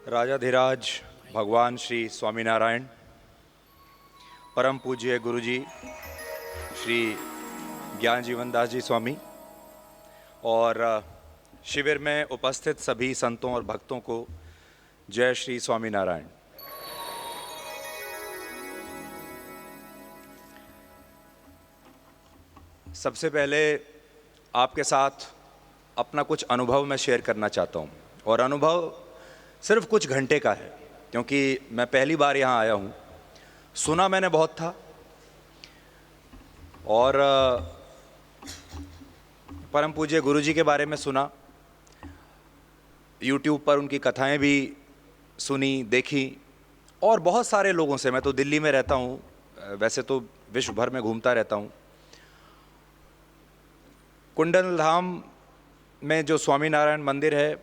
राजाधिराज भगवान श्री स्वामीनारायण, परम पूज्य गुरुजी श्री ज्ञान जीवन दास जी स्वामी और शिविर में उपस्थित सभी संतों और भक्तों को जय श्री स्वामीनारायण। सबसे पहले आपके साथ अपना कुछ अनुभव मैं शेयर करना चाहता हूँ और अनुभव सिर्फ कुछ घंटे का है, क्योंकि मैं पहली बार यहाँ आया हूँ। सुना मैंने बहुत था और परम पूज्य गुरुजी के बारे में सुना, YouTube पर उनकी कथाएं भी सुनी देखी और बहुत सारे लोगों से। मैं तो दिल्ली में रहता हूँ, वैसे तो विश्व भर में घूमता रहता हूँ। कुंडल धाम में जो स्वामीनारायण मंदिर है,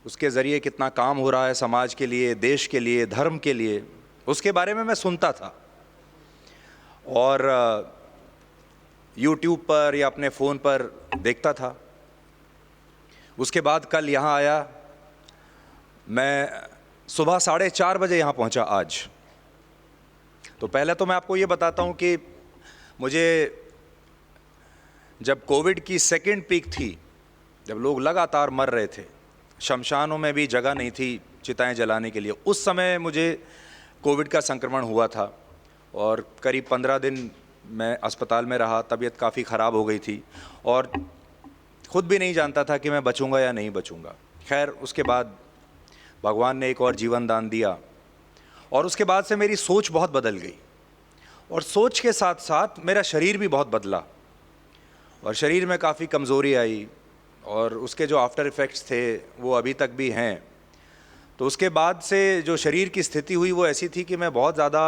उसके ज़रिए कितना काम हो रहा है समाज के लिए, देश के लिए, धर्म के लिए, उसके बारे में मैं सुनता था और YouTube पर या अपने फ़ोन पर देखता था। उसके बाद कल यहाँ आया, मैं सुबह 4:30 बजे यहाँ पहुँचा आज। तो पहले तो मैं आपको ये बताता हूँ कि मुझे जब कोविड की सेकेंड पीक थी, जब लोग लगातार मर रहे थे, शमशानों में भी जगह नहीं थी चिताएं जलाने के लिए, उस समय मुझे कोविड का संक्रमण हुआ था और करीब 15 दिन मैं अस्पताल में रहा। तबीयत काफ़ी ख़राब हो गई थी और ख़ुद भी नहीं जानता था कि मैं बचूंगा या नहीं बचूंगा। खैर, उसके बाद भगवान ने एक और जीवन दान दिया और उसके बाद से मेरी सोच बहुत बदल गई और सोच के साथ साथ मेरा शरीर भी बहुत बदला और शरीर में काफ़ी कमज़ोरी आई और उसके जो आफ्टर इफ़ेक्ट्स थे वो अभी तक भी हैं। तो उसके बाद से जो शरीर की स्थिति हुई वो ऐसी थी कि मैं बहुत ज़्यादा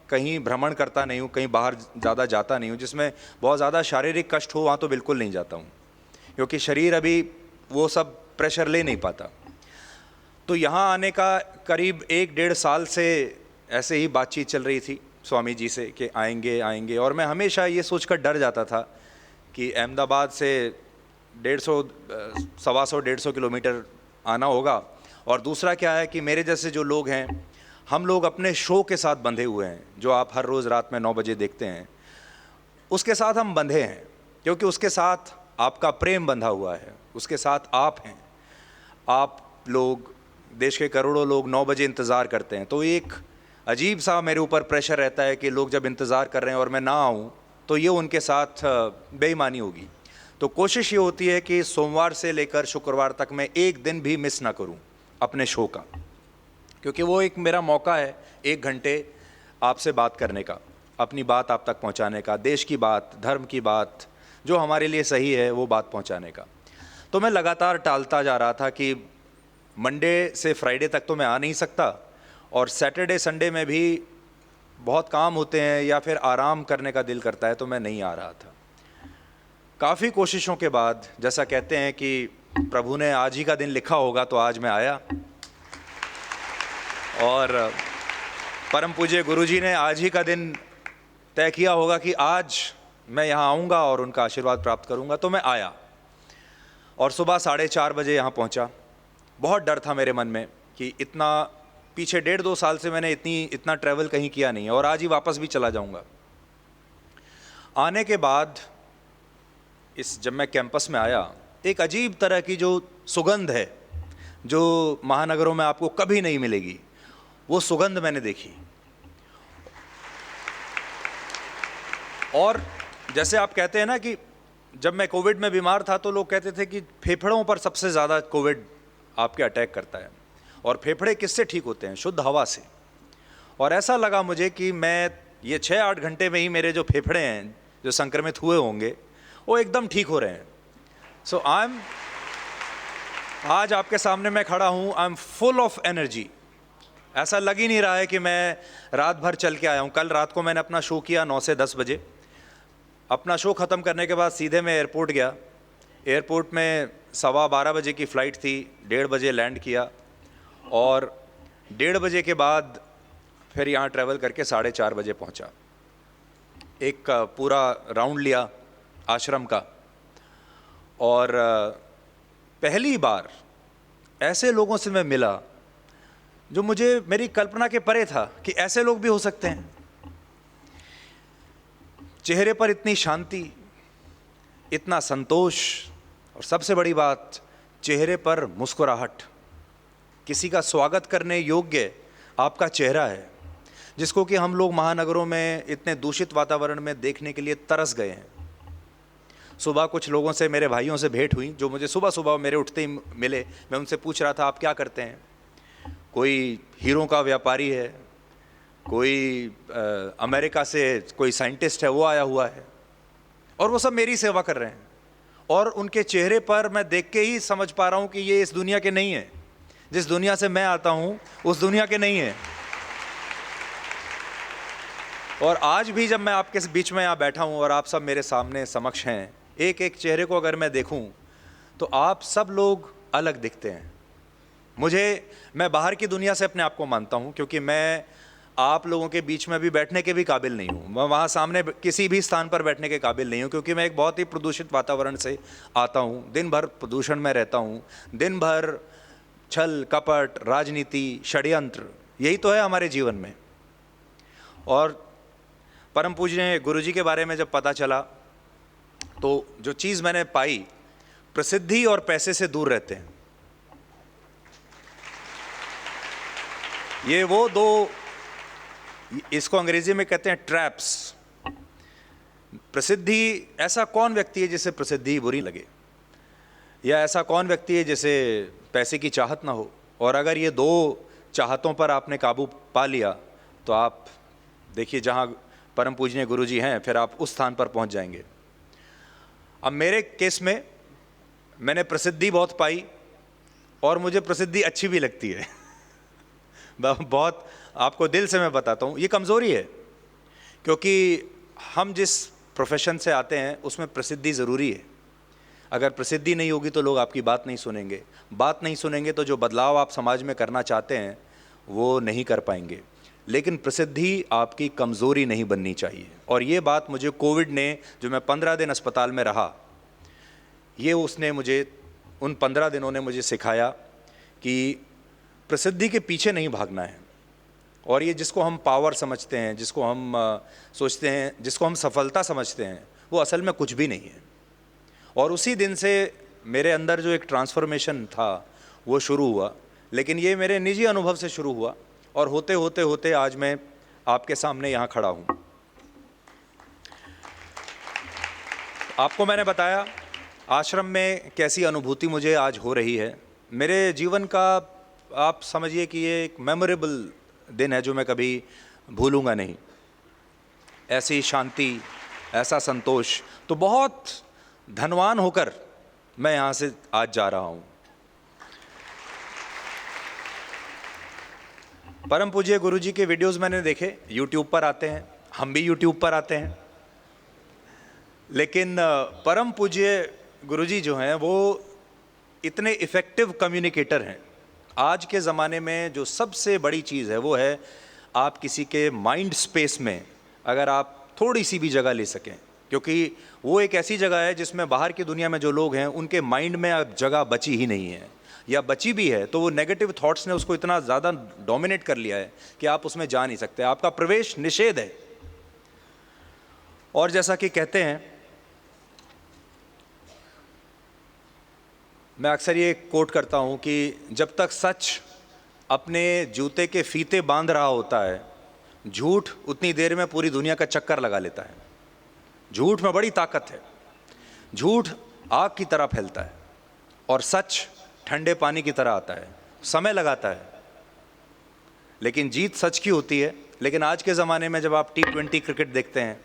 कहीं भ्रमण करता नहीं हूँ, कहीं बाहर ज़्यादा जाता नहीं हूँ, जिसमें बहुत ज़्यादा शारीरिक कष्ट हो वहाँ तो बिल्कुल नहीं जाता हूँ, क्योंकि शरीर अभी वो सब प्रेशर ले नहीं पाता। तो यहाँ आने का करीब 1-1.5 साल से ऐसे ही बातचीत चल रही थी स्वामी जी से कि आएंगे आएंगे, और मैं हमेशा ये सोचकर डर जाता था कि अहमदाबाद से 150 किलोमीटर आना होगा। और दूसरा क्या है कि मेरे जैसे जो लोग हैं, हम लोग अपने शो के साथ बंधे हुए हैं, जो आप हर रोज़ रात में 9 बजे देखते हैं, उसके साथ हम बंधे हैं, क्योंकि उसके साथ आपका प्रेम बंधा हुआ है, उसके साथ आप हैं। आप लोग, देश के करोड़ों लोग 9 बजे इंतज़ार करते हैं। तो एक अजीब सा मेरे ऊपर प्रेशर रहता है कि लोग जब इंतज़ार कर रहे हैं और मैं ना आऊँ तो ये उनके साथ बेईमानी होगी। तो कोशिश ये होती है कि सोमवार से लेकर शुक्रवार तक मैं एक दिन भी मिस ना करूं अपने शो का, क्योंकि वो एक मेरा मौका है 1 घंटे आपसे बात करने का, अपनी बात आप तक पहुंचाने का, देश की बात, धर्म की बात, जो हमारे लिए सही है वो बात पहुंचाने का। तो मैं लगातार टालता जा रहा था कि मंडे से फ्राइडे तक तो मैं आ नहीं सकता और सैटरडे संडे में भी बहुत काम होते हैं या फिर आराम करने का दिल करता है, तो मैं नहीं आ रहा था। काफ़ी कोशिशों के बाद, जैसा कहते हैं कि प्रभु ने आज ही का दिन लिखा होगा, तो आज मैं आया और परम पूज्य गुरुजी ने आज ही का दिन तय किया होगा कि आज मैं यहाँ आऊँगा और उनका आशीर्वाद प्राप्त करूँगा। तो मैं आया और सुबह 4:30 बजे यहाँ पहुँचा। बहुत डर था मेरे मन में कि इतना पीछे 1.5-2 साल से मैंने इतना ट्रैवल कहीं किया नहीं है और आज ही वापस भी चला जाऊँगा। आने के बाद जब मैं कैंपस में आया, एक अजीब तरह की जो सुगंध है, जो महानगरों में आपको कभी नहीं मिलेगी, वो सुगंध मैंने देखी। और जैसे आप कहते हैं ना कि जब मैं कोविड में बीमार था तो लोग कहते थे कि फेफड़ों पर सबसे ज़्यादा कोविड आपके अटैक करता है, और फेफड़े किससे ठीक होते हैं? शुद्ध हवा से। और ऐसा लगा मुझे कि मैं ये 6-8 घंटे में ही मेरे जो फेफड़े हैं, जो संक्रमित हुए होंगे, वो एकदम ठीक हो रहे हैं। सो आज आपके सामने मैं खड़ा हूँ, I am full of energy. ऐसा लग ही नहीं रहा है कि मैं रात भर चल के आया हूँ। कल रात को मैंने अपना शो किया 9 से 10 बजे। अपना शो ख़त्म करने के बाद सीधे मैं एयरपोर्ट गया। एयरपोर्ट में 12:15 बजे की फ़्लाइट थी, 1:30 बजे लैंड किया और 1:30 बजे के बाद फिर यहाँ ट्रैवल करके 4:30 बजे पहुँचा। एक पूरा राउंड लिया आश्रम का और पहली बार ऐसे लोगों से मैं मिला जो मुझे मेरी कल्पना के परे था कि ऐसे लोग भी हो सकते हैं। चेहरे पर इतनी शांति, इतना संतोष, और सबसे बड़ी बात, चेहरे पर मुस्कुराहट। किसी का स्वागत करने योग्य आपका चेहरा है, जिसको कि हम लोग महानगरों में इतने दूषित वातावरण में देखने के लिए तरस गए हैं। सुबह कुछ लोगों से, मेरे भाइयों से भेंट हुई, जो मुझे सुबह सुबह मेरे उठते ही मिले। मैं उनसे पूछ रहा था, आप क्या करते हैं? कोई हीरों का व्यापारी है, कोई अमेरिका से कोई साइंटिस्ट है, वो आया हुआ है, और वो सब मेरी सेवा कर रहे हैं। और उनके चेहरे पर मैं देख के ही समझ पा रहा हूँ कि ये इस दुनिया के नहीं है। जिस दुनिया से मैं आता हूँ उस दुनिया के नहीं है। और आज भी जब मैं आपके बीच में यहाँ बैठा हूँ और आप सब मेरे सामने समक्ष हैं, एक एक चेहरे को अगर मैं देखूँ तो आप सब लोग अलग दिखते हैं मुझे। मैं बाहर की दुनिया से अपने आप को मानता हूँ, क्योंकि मैं आप लोगों के बीच में भी बैठने के भी काबिल नहीं हूँ। मैं वहाँ सामने किसी भी स्थान पर बैठने के काबिल नहीं हूँ, क्योंकि मैं एक बहुत ही प्रदूषित वातावरण से आता हूँ। दिन भर प्रदूषण में रहता हूँ, दिन भर छल कपट, राजनीति, षड्यंत्र, यही तो है हमारे जीवन में। और परम पूज्य गुरुजी के बारे में जब पता चला तो जो चीज़ मैंने पाई, प्रसिद्धि और पैसे से दूर रहते हैं। ये वो दो, इसको अंग्रेजी में कहते हैं ट्रैप्स। प्रसिद्धि, ऐसा कौन व्यक्ति है जिसे प्रसिद्धि बुरी लगे, या ऐसा कौन व्यक्ति है जिसे पैसे की चाहत ना हो? और अगर ये दो चाहतों पर आपने काबू पा लिया तो आप देखिए, जहाँ परम पूजनीय गुरुजी हैं, फिर आप उस स्थान पर पहुंच जाएंगे। अब मेरे केस में मैंने प्रसिद्धि बहुत पाई, और मुझे प्रसिद्धि अच्छी भी लगती है बहुत, आपको दिल से मैं बताता हूँ, ये कमज़ोरी है, क्योंकि हम जिस प्रोफेशन से आते हैं उसमें प्रसिद्धि ज़रूरी है। अगर प्रसिद्धि नहीं होगी तो लोग आपकी बात नहीं सुनेंगे, बात नहीं सुनेंगे तो जो बदलाव आप समाज में करना चाहते हैं वो नहीं कर पाएंगे। लेकिन प्रसिद्धि आपकी कमज़ोरी नहीं बननी चाहिए। और ये बात मुझे कोविड ने, जो मैं 15 दिन अस्पताल में रहा, ये उसने मुझे, उन 15 दिनों ने मुझे सिखाया कि प्रसिद्धि के पीछे नहीं भागना है। और ये जिसको हम पावर समझते हैं, जिसको हम सोचते हैं, जिसको हम सफलता समझते हैं, वो असल में कुछ भी नहीं है। और उसी दिन से मेरे अंदर जो एक ट्रांसफॉर्मेशन था वो शुरू हुआ। लेकिन ये मेरे निजी अनुभव से शुरू हुआ, और होते होते होते आज मैं आपके सामने यहाँ खड़ा हूँ। आपको मैंने बताया आश्रम में कैसी अनुभूति मुझे आज हो रही है। मेरे जीवन का आप समझिए कि ये एक मेमोरेबल दिन है जो मैं कभी भूलूंगा नहीं। ऐसी शांति, ऐसा संतोष, तो बहुत धनवान होकर मैं यहाँ से आज जा रहा हूँ। परम पूज्य गुरुजी के वीडियोस मैंने देखे, यूट्यूब पर आते हैं, हम भी यूट्यूब पर आते हैं। लेकिन परम पूज्य गुरुजी जो हैं वो इतने इफ़ेक्टिव कम्युनिकेटर हैं। आज के ज़माने में जो सबसे बड़ी चीज़ है वो है, आप किसी के माइंड स्पेस में अगर आप थोड़ी सी भी जगह ले सकें, क्योंकि वो एक ऐसी जगह है जिसमें बाहर की दुनिया में जो लोग हैं उनके माइंड में अब जगह बची ही नहीं है, या बची भी है तो वो नेगेटिव थॉट्स ने उसको इतना ज़्यादा डोमिनेट कर लिया है कि आप उसमें जा नहीं सकते, आपका प्रवेश निषेध है। और जैसा कि कहते हैं, मैं अक्सर ये कोट करता हूँ कि जब तक सच अपने जूते के फीते बांध रहा होता है, झूठ उतनी देर में पूरी दुनिया का चक्कर लगा लेता है। झूठ में बड़ी ताकत है, झूठ आग की तरह फैलता है और सच ठंडे पानी की तरह आता है, समय लगाता है, लेकिन जीत सच की होती है। लेकिन आज के ज़माने में जब आप T20 क्रिकेट देखते हैं,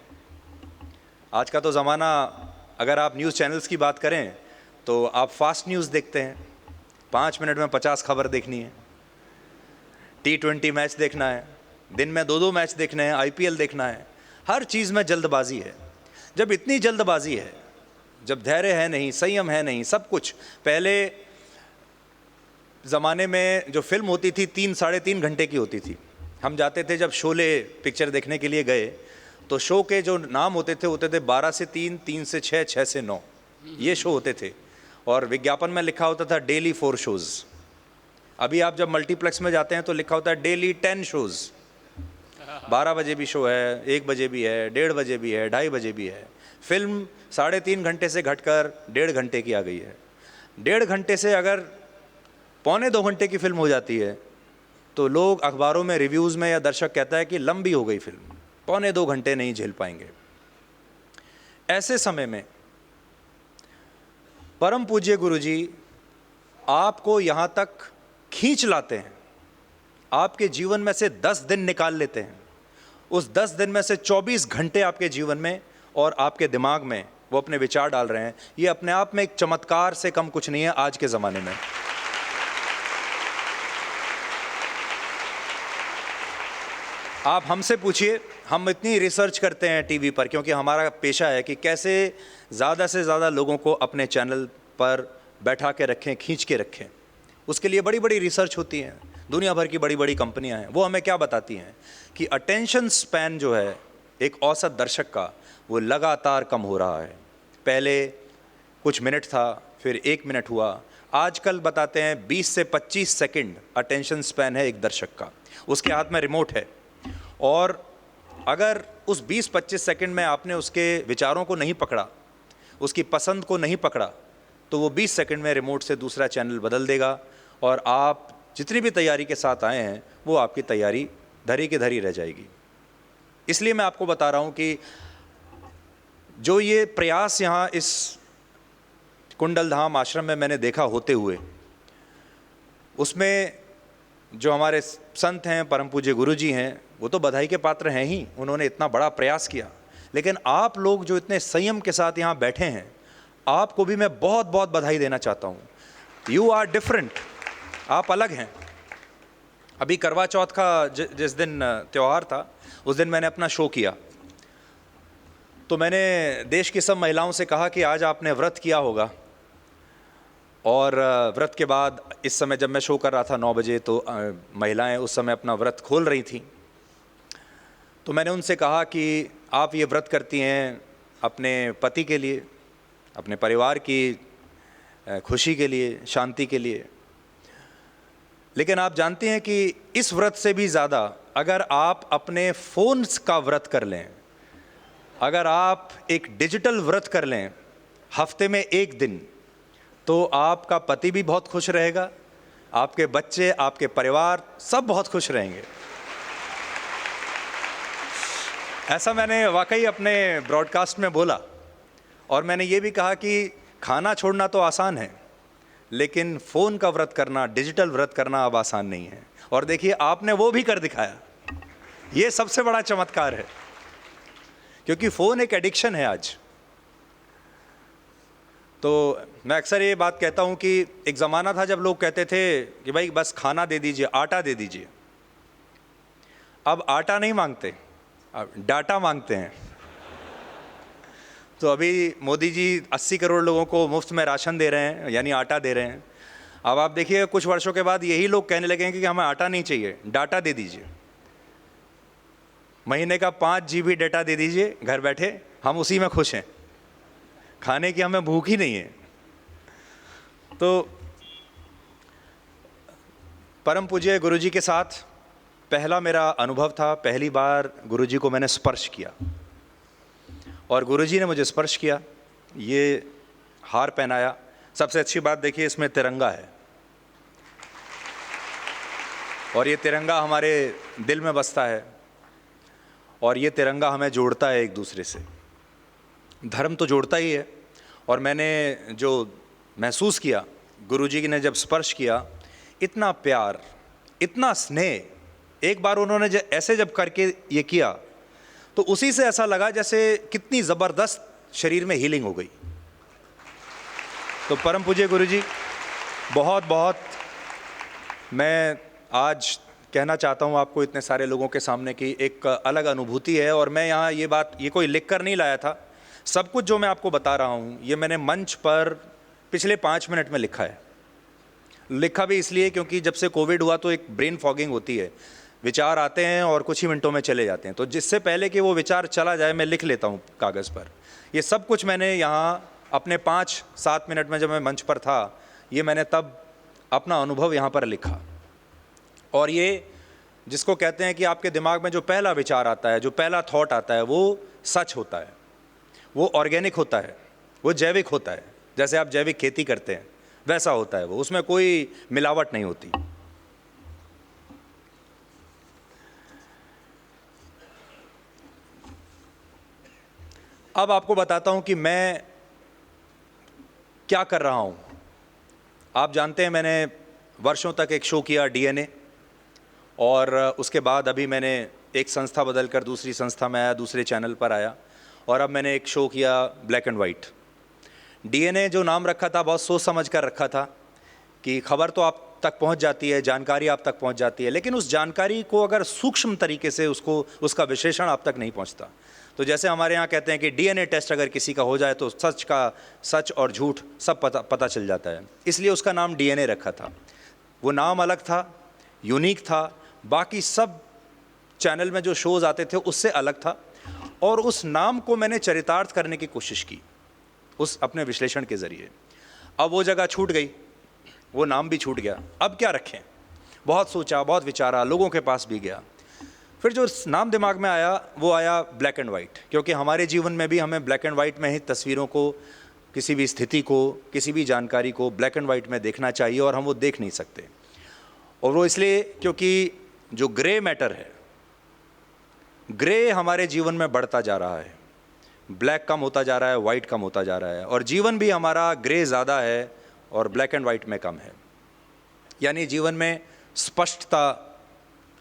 आज का तो ज़माना, अगर आप न्यूज़ चैनल्स की बात करें तो आप फास्ट न्यूज़ देखते हैं, 5 मिनट में 50 खबर देखनी है, T20 मैच देखना है, दिन में 2-2 मैच देखने हैं, IPL देखना है, हर चीज़ में जल्दबाजी है। जब इतनी जल्दबाजी है, जब धैर्य है नहीं, संयम है नहीं, सब कुछ, पहले ज़माने में जो फिल्म होती थी 3-3.5 घंटे की होती थी। हम जाते थे जब शोले पिक्चर देखने के लिए गए तो शो के जो नाम होते थे 12 से 3, 3 से 6, 6 से 9, ये शो होते थे। और विज्ञापन में लिखा होता था डेली 4 शोज़। अभी आप जब मल्टीप्लेक्स में जाते हैं तो लिखा होता है डेली 10 शोज़, 12 बजे भी शो है, 1 बजे भी है, 1:30 बजे भी है, 2:30 बजे भी है। फिल्म 3.5 घंटे से घटकर 1.5 घंटे की आ गई है। 1.5 घंटे से अगर 1.25 घंटे की फिल्म हो जाती है तो लोग अखबारों में, रिव्यूज़ में या दर्शक कहता है कि लंबी हो गई फिल्म, 1.25 घंटे नहीं झेल पाएंगे। ऐसे समय में परम पूज्य गुरुजी आपको यहाँ तक खींच लाते हैं, आपके जीवन में से 10 दिन निकाल लेते हैं। उस 10 दिन में से 24 घंटे आपके जीवन में और आपके दिमाग में वो अपने विचार डाल रहे हैं। ये अपने आप में एक चमत्कार से कम कुछ नहीं है आज के ज़माने में। आप हमसे पूछिए, हम इतनी रिसर्च करते हैं टीवी पर, क्योंकि हमारा पेशा है कि कैसे ज़्यादा से ज़्यादा लोगों को अपने चैनल पर बैठा के रखें, खींच के रखें। उसके लिए बड़ी बड़ी रिसर्च होती है, दुनिया भर की बड़ी बड़ी कंपनियां हैं। वो हमें क्या बताती हैं कि अटेंशन स्पैन जो है एक औसत दर्शक का, वो लगातार कम हो रहा है। पहले कुछ मिनट था, फिर 1 मिनट हुआ, आजकल बताते हैं 20 से 25 सेकंड अटेंशन स्पैन है एक दर्शक का। उसके हाथ में रिमोट है, और अगर उस 20-25 सेकंड में आपने उसके विचारों को नहीं पकड़ा, उसकी पसंद को नहीं पकड़ा, तो वो 20 सेकंड में रिमोट से दूसरा चैनल बदल देगा, और आप जितनी भी तैयारी के साथ आए हैं वो आपकी तैयारी धरी की धरी रह जाएगी। इसलिए मैं आपको बता रहा हूँ कि जो ये प्रयास यहाँ इस कुंडलधाम आश्रम में मैंने देखा होते हुए, उसमें जो हमारे संत हैं, परम पूज्य गुरु जी हैं, वो तो बधाई के पात्र हैं ही, उन्होंने इतना बड़ा प्रयास किया। लेकिन आप लोग जो इतने संयम के साथ यहाँ बैठे हैं, आपको भी मैं बहुत बहुत बधाई देना चाहता हूँ। यू आर डिफरेंट, आप अलग हैं। अभी करवा चौथ का जिस दिन त्यौहार था, उस दिन मैंने अपना शो किया, तो मैंने देश की सब महिलाओं से कहा कि आज आपने व्रत किया होगा, और व्रत के बाद इस समय जब मैं शो कर रहा था 9 बजे, तो महिलाएं उस समय अपना व्रत खोल रही थीं। तो मैंने उनसे कहा कि आप ये व्रत करती हैं अपने पति के लिए, अपने परिवार की खुशी के लिए, शांति के लिए, लेकिन आप जानते हैं कि इस व्रत से भी ज़्यादा अगर आप अपने फ़ोन्स का व्रत कर लें, अगर आप एक डिजिटल व्रत कर लें हफ्ते में 1 दिन, तो आपका पति भी बहुत खुश रहेगा, आपके बच्चे, आपके परिवार सब बहुत खुश रहेंगे। ऐसा मैंने वाकई अपने ब्रॉडकास्ट में बोला, और मैंने ये भी कहा कि खाना छोड़ना तो आसान है, लेकिन फ़ोन का व्रत करना, डिजिटल व्रत करना अब आसान नहीं है। और देखिए आपने वो भी कर दिखाया, ये सबसे बड़ा चमत्कार है, क्योंकि फ़ोन एक एडिक्शन है आज। तो मैं अक्सर ये बात कहता हूँ कि एक ज़माना था जब लोग कहते थे कि भाई बस खाना दे दीजिए, आटा दे दीजिए। अब आटा नहीं मांगते, अब डाटा मांगते हैं। तो अभी मोदी जी 80 करोड़ लोगों को मुफ्त में राशन दे रहे हैं, यानी आटा दे रहे हैं। अब आप देखिए कुछ वर्षों के बाद यही लोग कहने लगेंगे कि हमें आटा नहीं चाहिए, डाटा दे दीजिए, महीने का 5 GB डाटा दे दीजिए, घर बैठे हम उसी में खुश हैं, खाने की हमें भूख ही नहीं है। तो परम पूज्य गुरुजी के साथ पहला मेरा अनुभव था, पहली बार गुरुजी को मैंने स्पर्श किया, और गुरुजी ने मुझे स्पर्श किया, ये हार पहनाया। सबसे अच्छी बात देखिए, इसमें तिरंगा है, और ये तिरंगा हमारे दिल में बसता है, और ये तिरंगा हमें जोड़ता है एक दूसरे से। धर्म तो जोड़ता ही है, और मैंने जो महसूस किया, गुरुजी ने जब स्पर्श किया, इतना प्यार, इतना स्नेह। एक बार उन्होंने ऐसे जब करके ये किया, तो उसी से ऐसा लगा जैसे कितनी ज़बरदस्त शरीर में हीलिंग हो गई। तो परम पूज्य गुरुजी, बहुत बहुत मैं आज कहना चाहता हूँ आपको इतने सारे लोगों के सामने की एक अलग अनुभूति है। और मैं यहाँ ये कोई लिख कर नहीं लाया था, सब कुछ जो मैं आपको बता रहा हूँ ये मैंने मंच पर पिछले 5 मिनट में लिखा है। लिखा भी इसलिए क्योंकि जब से कोविड हुआ तो एक ब्रेन फॉगिंग होती है, विचार आते हैं और कुछ ही मिनटों में चले जाते हैं। तो जिससे पहले कि वो विचार चला जाए मैं लिख लेता हूँ कागज़ पर। ये सब कुछ मैंने यहाँ अपने 5-7 मिनट में जब मैं मंच पर था, ये मैंने तब अपना अनुभव यहाँ पर लिखा। और ये जिसको कहते हैं कि आपके दिमाग में जो पहला विचार आता है, जो पहला थॉट आता है, वो सच होता है, वो ऑर्गेनिक होता है, वो जैविक होता है। जैसे आप जैविक खेती करते हैं वैसा होता है वो, उसमें कोई मिलावट नहीं होती। अब आपको बताता हूं कि मैं क्या कर रहा हूं। आप जानते हैं मैंने वर्षों तक एक शो किया डीएनए, और उसके बाद अभी मैंने एक संस्था बदलकर दूसरी संस्था में आया, दूसरे चैनल पर आया, और अब मैंने एक शो किया ब्लैक एंड वाइट। डीएनए जो नाम रखा था बहुत सोच समझ कर रखा था कि खबर तो आप तक पहुंच जाती है, जानकारी आप तक पहुंच जाती है, लेकिन उस जानकारी को अगर सूक्ष्म तरीके से उसका विश्लेषण आप तक नहीं पहुंचता। तो जैसे हमारे यहाँ कहते हैं कि डीएनए टेस्ट अगर किसी का हो जाए तो सच और झूठ सब पता चल जाता है, इसलिए उसका नाम डीएनए रखा था। वो नाम अलग था, यूनिक था, बाकी सब चैनल में जो शोज़ आते थे उससे अलग था, और उस नाम को मैंने चरितार्थ करने की कोशिश की उस अपने विश्लेषण के ज़रिए। अब वो जगह छूट गई, वो नाम भी छूट गया, अब क्या रखें। बहुत सोचा, बहुत विचारा, लोगों के पास भी गया, फिर जो नाम दिमाग में आया वो आया ब्लैक एंड वाइट, क्योंकि हमारे जीवन में भी हमें ब्लैक एंड वाइट में ही तस्वीरों को, किसी भी स्थिति को, किसी भी जानकारी को ब्लैक एंड वाइट में देखना चाहिए, और हम वो देख नहीं सकते। और वो इसलिए क्योंकि जो ग्रे मैटर है, ग्रे हमारे जीवन में बढ़ता जा रहा है, ब्लैक कम होता जा रहा है, वाइट कम होता जा रहा है, और जीवन भी हमारा ग्रे ज़्यादा है और ब्लैक एंड वाइट में कम है। यानी जीवन में स्पष्टता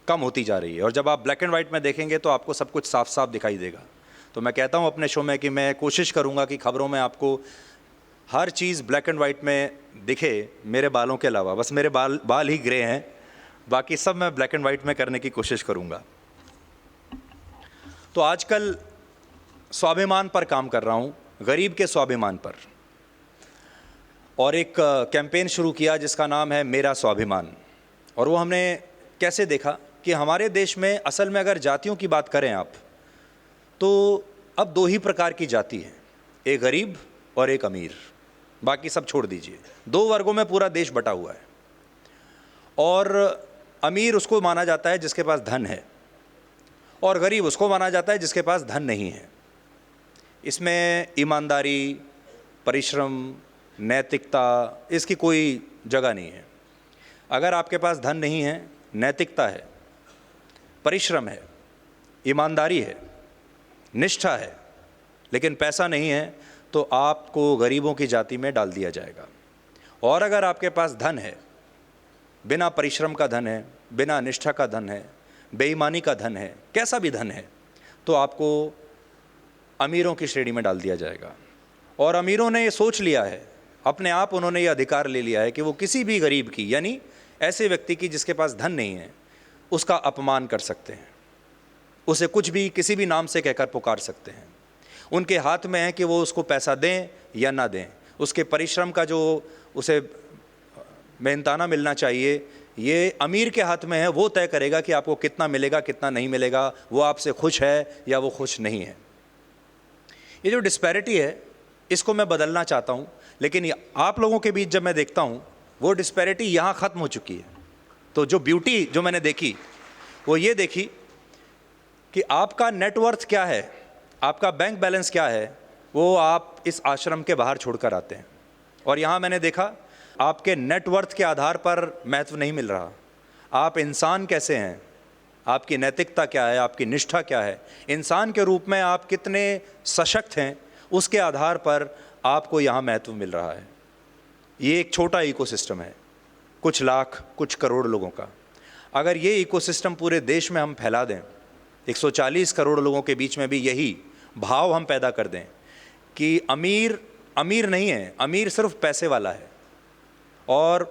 कम होती जा रही है, और जब आप ब्लैक एंड वाइट में देखेंगे तो आपको सब कुछ साफ साफ दिखाई देगा। तो मैं कहता हूँ अपने शो में कि मैं कोशिश करूँगा कि खबरों में आपको हर चीज़ ब्लैक एंड वाइट में दिखे, मेरे बालों के अलावा। बस मेरे बाल ही ग्रे हैं, बाकी सब मैं ब्लैक एंड वाइट में करने की कोशिश करूँगा। तो आजकल स्वाभिमान पर काम कर रहा हूँ, गरीब के स्वाभिमान पर, और एक कैंपेन शुरू किया जिसका नाम है मेरा स्वाभिमान। और वो हमने कैसे देखा कि हमारे देश में असल में अगर जातियों की बात करें आप, तो अब दो ही प्रकार की जाति हैं, एक गरीब और एक अमीर, बाकी सब छोड़ दीजिए। दो वर्गों में पूरा देश बटा हुआ है, और अमीर उसको माना जाता है जिसके पास धन है, और गरीब उसको माना जाता है जिसके पास धन नहीं है। इसमें ईमानदारी, परिश्रम, नैतिकता, इसकी कोई जगह नहीं है। अगर आपके पास धन नहीं है, नैतिकता है, परिश्रम है, ईमानदारी है, निष्ठा है, लेकिन पैसा नहीं है, तो आपको गरीबों की जाति में डाल दिया जाएगा। और अगर आपके पास धन है, बिना परिश्रम का धन है, बिना निष्ठा का धन है, बेईमानी का धन है, कैसा भी धन है, तो आपको अमीरों की श्रेणी में डाल दिया जाएगा। और अमीरों ने ये सोच लिया है, अपने आप उन्होंने ये अधिकार ले लिया है कि वो किसी भी गरीब की, यानी ऐसे व्यक्ति की जिसके पास धन नहीं है, उसका अपमान कर सकते हैं, उसे कुछ भी किसी भी नाम से कहकर पुकार सकते हैं। उनके हाथ में है कि वो उसको पैसा दें या ना दें, उसके परिश्रम का जो उसे मेहनताना मिलना चाहिए, ये अमीर के हाथ में है। वो तय करेगा कि आपको कितना मिलेगा, कितना नहीं मिलेगा, वो आपसे खुश है या वो खुश नहीं है। ये जो डिस्पैरिटी है, इसको मैं बदलना चाहता हूँ, लेकिन आप लोगों के बीच जब मैं देखता हूँ वो डिस्पैरिटी यहाँ ख़त्म हो चुकी है। तो जो ब्यूटी जो मैंने देखी वो ये देखी कि आपका नेटवर्थ क्या है, आपका बैंक बैलेंस क्या है, वो आप इस आश्रम के बाहर छोड़कर आते हैं। और यहाँ मैंने देखा आपके नेटवर्थ के आधार पर महत्व नहीं मिल रहा। आप इंसान कैसे हैं, आपकी नैतिकता क्या है, आपकी निष्ठा क्या है, इंसान के रूप में आप कितने सशक्त हैं, उसके आधार पर आपको यहाँ महत्व मिल रहा है। ये एक छोटा इकोसिस्टम है, कुछ लाख कुछ करोड़ लोगों का। अगर ये इकोसिस्टम पूरे देश में हम फैला दें, 140 करोड़ लोगों के बीच में भी यही भाव हम पैदा कर दें कि अमीर अमीर नहीं है, अमीर सिर्फ पैसे वाला है, और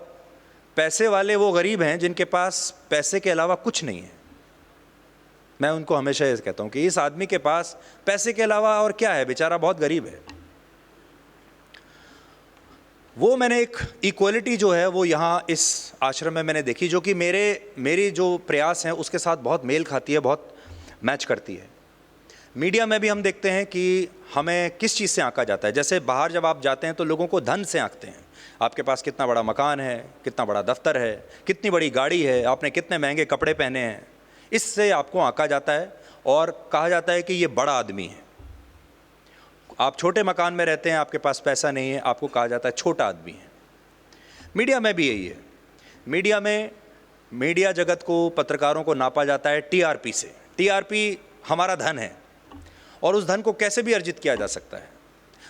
पैसे वाले वो गरीब हैं जिनके पास पैसे के अलावा कुछ नहीं है। मैं उनको हमेशा ये कहता हूँ कि इस आदमी के पास पैसे के अलावा और क्या है, बेचारा बहुत गरीब है। वो मैंने एक इक्वलिटी जो है वो यहाँ इस आश्रम में मैंने देखी, जो कि मेरी जो प्रयास हैं उसके साथ बहुत मेल खाती है, बहुत मैच करती है। मीडिया में भी हम देखते हैं कि हमें किस चीज़ से आंका जाता है। जैसे बाहर जब आप जाते हैं तो लोगों को धन से आंकते हैं, आपके पास कितना बड़ा मकान है, कितना बड़ा दफ्तर है, कितनी बड़ी गाड़ी है, आपने कितने महंगे कपड़े पहने हैं, इससे आपको आंका जाता है और कहा जाता है कि ये बड़ा आदमी है। आप छोटे मकान में रहते हैं, आपके पास पैसा नहीं है, आपको कहा जाता है छोटा आदमी है। मीडिया में भी यही है। मीडिया में मीडिया जगत को, पत्रकारों को नापा जाता है टीआरपी से। टीआरपी हमारा धन है और उस धन को कैसे भी अर्जित किया जा सकता है।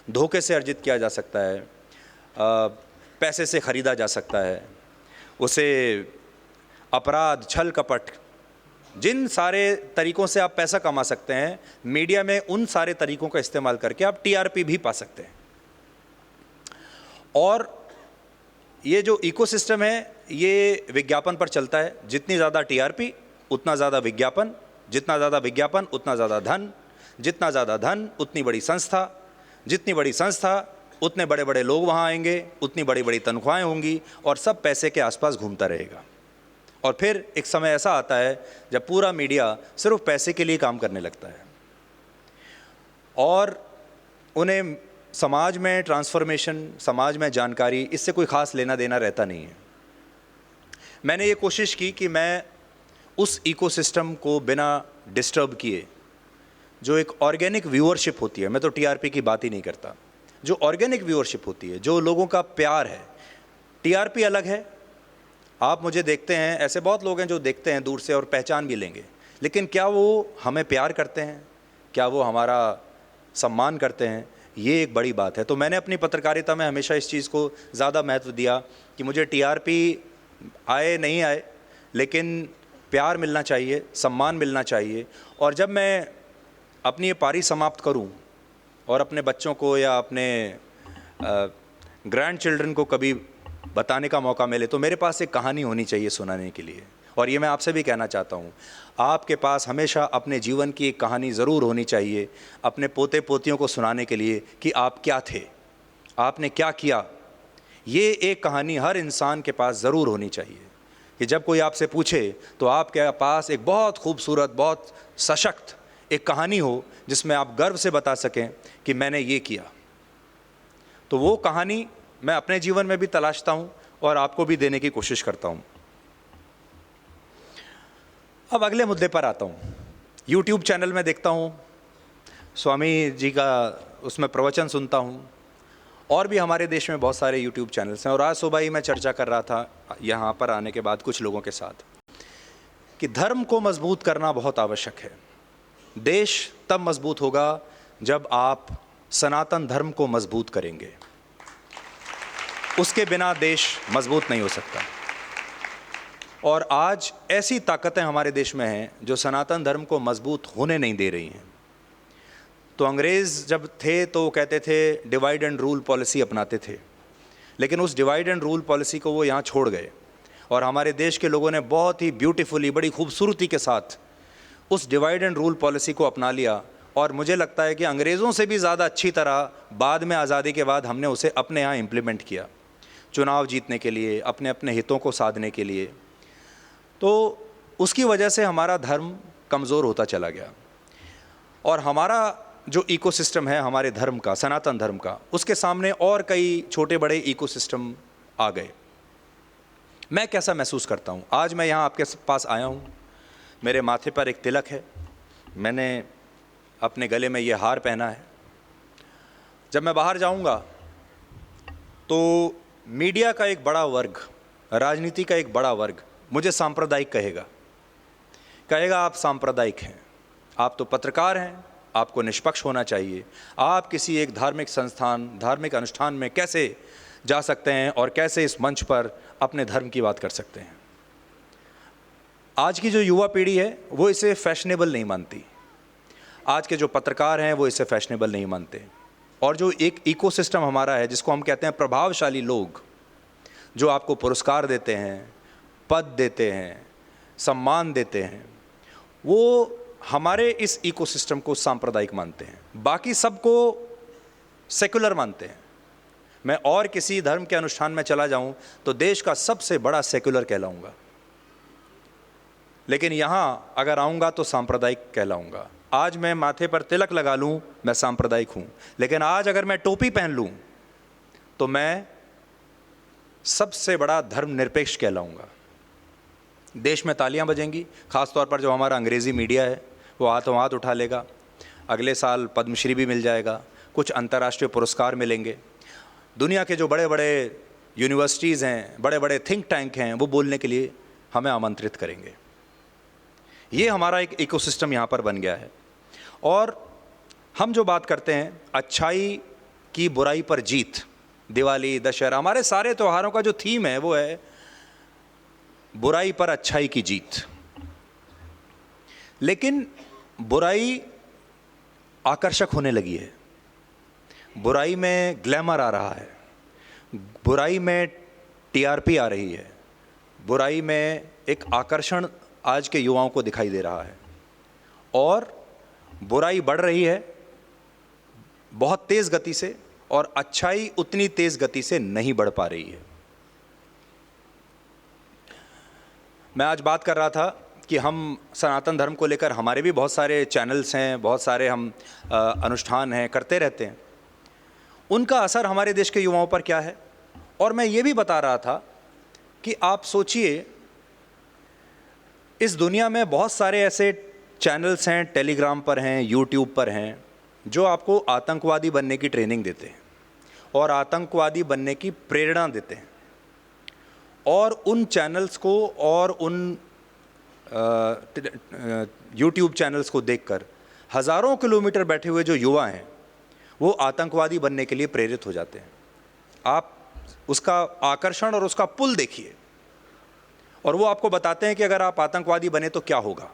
धोखे से अर्जित किया जा सकता है, पैसे से ख़रीदा जा सकता है, उसे अपराध, छल कपट, जिन सारे तरीक़ों से आप पैसा कमा सकते हैं, मीडिया में उन सारे तरीक़ों का इस्तेमाल करके आप टीआरपी भी पा सकते हैं। और ये जो इकोसिस्टम है ये विज्ञापन पर चलता है। जितनी ज़्यादा टीआरपी उतना ज़्यादा विज्ञापन, जितना ज़्यादा विज्ञापन उतना ज़्यादा धन, जितना ज़्यादा धन उतनी बड़ी संस्था, जितनी बड़ी संस्था उतने बड़े बड़े लोग वहाँ आएंगे, उतनी बड़ी बड़ी तनख्वाहें होंगी और सब पैसे के आसपास घूमता रहेगा। और फिर एक समय ऐसा आता है जब पूरा मीडिया सिर्फ पैसे के लिए काम करने लगता है और उन्हें समाज में ट्रांसफॉर्मेशन, समाज में जानकारी, इससे कोई ख़ास लेना देना रहता नहीं है। मैंने ये कोशिश की कि मैं उस इकोसिस्टम को बिना डिस्टर्ब किए, जो एक ऑर्गेनिक व्यूअरशिप होती है, मैं तो टीआरपी की बात ही नहीं करता, जो ऑर्गेनिक व्यूअरशिप होती है, जो लोगों का प्यार है। टीआरपी अलग है। आप मुझे देखते हैं, ऐसे बहुत लोग हैं जो देखते हैं दूर से और पहचान भी लेंगे, लेकिन क्या वो हमें प्यार करते हैं, क्या वो हमारा सम्मान करते हैं, ये एक बड़ी बात है। तो मैंने अपनी पत्रकारिता में हमेशा इस चीज़ को ज़्यादा महत्व दिया कि मुझे टीआरपी आए नहीं आए, लेकिन प्यार मिलना चाहिए, सम्मान मिलना चाहिए। और जब मैं अपनी ये पारी समाप्त करूं और अपने बच्चों को या अपने ग्रैंड चिल्ड्रन को कभी बताने का मौका मिले, तो मेरे पास एक कहानी होनी चाहिए सुनाने के लिए। और ये मैं आपसे भी कहना चाहता हूँ, आपके पास हमेशा अपने जीवन की एक कहानी ज़रूर होनी चाहिए अपने पोते पोतियों को सुनाने के लिए कि आप क्या थे, आपने क्या किया। ये एक कहानी हर इंसान के पास ज़रूर होनी चाहिए कि जब कोई आपसे पूछे तो आपके पास एक बहुत खूबसूरत, बहुत सशक्त एक कहानी हो जिसमें आप गर्व से बता सकें कि मैंने ये किया। तो वो कहानी मैं अपने जीवन में भी तलाशता हूँ और आपको भी देने की कोशिश करता हूँ। अब अगले मुद्दे पर आता हूँ। YouTube चैनल में देखता हूँ, स्वामी जी का उसमें प्रवचन सुनता हूँ, और भी हमारे देश में बहुत सारे YouTube चैनल्स हैं। और आज सुबह ही मैं चर्चा कर रहा था यहाँ पर आने के बाद कुछ लोगों के साथ कि धर्म को मजबूत करना बहुत आवश्यक है। देश तब मजबूत होगा जब आप सनातन धर्म को मजबूत करेंगे, उसके बिना देश मजबूत नहीं हो सकता। और आज ऐसी ताकतें हमारे देश में हैं जो सनातन धर्म को मजबूत होने नहीं दे रही हैं। तो अंग्रेज़ जब थे तो वो कहते थे डिवाइड एंड रूल पॉलिसी अपनाते थे, लेकिन उस डिवाइड एंड रूल पॉलिसी को वो यहाँ छोड़ गए और हमारे देश के लोगों ने बहुत ही ब्यूटीफुली, बड़ी खूबसूरती के साथ उस डिवाइड एंड रूल पॉलिसी को अपना लिया। और मुझे लगता है कि अंग्रेज़ों से भी ज़्यादा अच्छी तरह बाद में, आज़ादी के बाद, हमने उसे अपने यहाँ इम्प्लीमेंट किया, चुनाव जीतने के लिए, अपने अपने हितों को साधने के लिए। तो उसकी वजह से हमारा धर्म कमज़ोर होता चला गया और हमारा जो इकोसिस्टम है हमारे धर्म का, सनातन धर्म का, उसके सामने और कई छोटे बड़े इकोसिस्टम आ गए। मैं कैसा महसूस करता हूँ? आज मैं यहाँ आपके पास आया हूँ, मेरे माथे पर एक तिलक है, मैंने अपने गले में ये हार पहना है। जब मैं बाहर जाऊँगा तो मीडिया का एक बड़ा वर्ग, राजनीति का एक बड़ा वर्ग मुझे सांप्रदायिक कहेगा आप सांप्रदायिक हैं, आप तो पत्रकार हैं, आपको निष्पक्ष होना चाहिए, आप किसी एक धार्मिक संस्थान, धार्मिक अनुष्ठान में कैसे जा सकते हैं और कैसे इस मंच पर अपने धर्म की बात कर सकते हैं। आज की जो युवा पीढ़ी है वो इसे फैशनेबल नहीं मानती, आज के जो पत्रकार हैं वो इसे फैशनेबल नहीं मानते। और जो एक इकोसिस्टम हमारा है जिसको हम कहते हैं प्रभावशाली लोग, जो आपको पुरस्कार देते हैं, पद देते हैं, सम्मान देते हैं, वो हमारे इस इकोसिस्टम को सांप्रदायिक मानते हैं, बाकी सबको सेकुलर मानते हैं। मैं और किसी धर्म के अनुष्ठान में चला जाऊं तो देश का सबसे बड़ा सेकुलर कहलाऊंगा, लेकिन यहाँ अगर आऊँगा तो सांप्रदायिक कहलाऊंगा। आज मैं माथे पर तिलक लगा लूँ, मैं सांप्रदायिक हूँ, लेकिन आज अगर मैं टोपी पहन लूँ तो मैं सबसे बड़ा धर्मनिरपेक्ष कहलाऊंगा। देश में तालियां बजेंगी, ख़ास तौर पर जो हमारा अंग्रेज़ी मीडिया है वो हाथों हाथ उठा लेगा। अगले साल पद्मश्री भी मिल जाएगा, कुछ अंतर्राष्ट्रीय पुरस्कार मिलेंगे। दुनिया के जो बड़े बड़े यूनिवर्सिटीज़ हैं, बड़े बड़े थिंक टैंक हैं, वो बोलने के लिए हमें आमंत्रित करेंगे। ये हमारा एक इकोसिस्टम यहाँ पर बन गया है। और हम जो बात करते हैं अच्छाई की बुराई पर जीत, दिवाली, दशहरा, हमारे सारे त्योहारों का जो थीम है वो है बुराई पर अच्छाई की जीत। लेकिन बुराई आकर्षक होने लगी है, बुराई में ग्लैमर आ रहा है, बुराई में टीआरपी आ रही है, बुराई में एक आकर्षण आज के युवाओं को दिखाई दे रहा है और बुराई बढ़ रही है बहुत तेज़ गति से और अच्छाई उतनी तेज़ गति से नहीं बढ़ पा रही है। मैं आज बात कर रहा था कि हम सनातन धर्म को लेकर हमारे भी बहुत सारे चैनल्स हैं, बहुत सारे हम अनुष्ठान हैं, करते रहते हैं। उनका असर हमारे देश के युवाओं पर क्या है? और मैं ये भी बता रहा था कि आप सोचिए, इस दुनिया में बहुत सारे ऐसे चैनल्स हैं, टेलीग्राम पर हैं, यूट्यूब पर हैं, जो आपको आतंकवादी बनने की ट्रेनिंग देते हैं और आतंकवादी बनने की प्रेरणा देते हैं। और उन चैनल्स को और उन यूट्यूब चैनल्स को देखकर हज़ारों किलोमीटर बैठे हुए जो युवा हैं वो आतंकवादी बनने के लिए प्रेरित हो जाते हैं। आप उसका आकर्षण और उसका पुल देखिए, और वो आपको बताते हैं कि अगर आप आतंकवादी बने तो क्या होगा।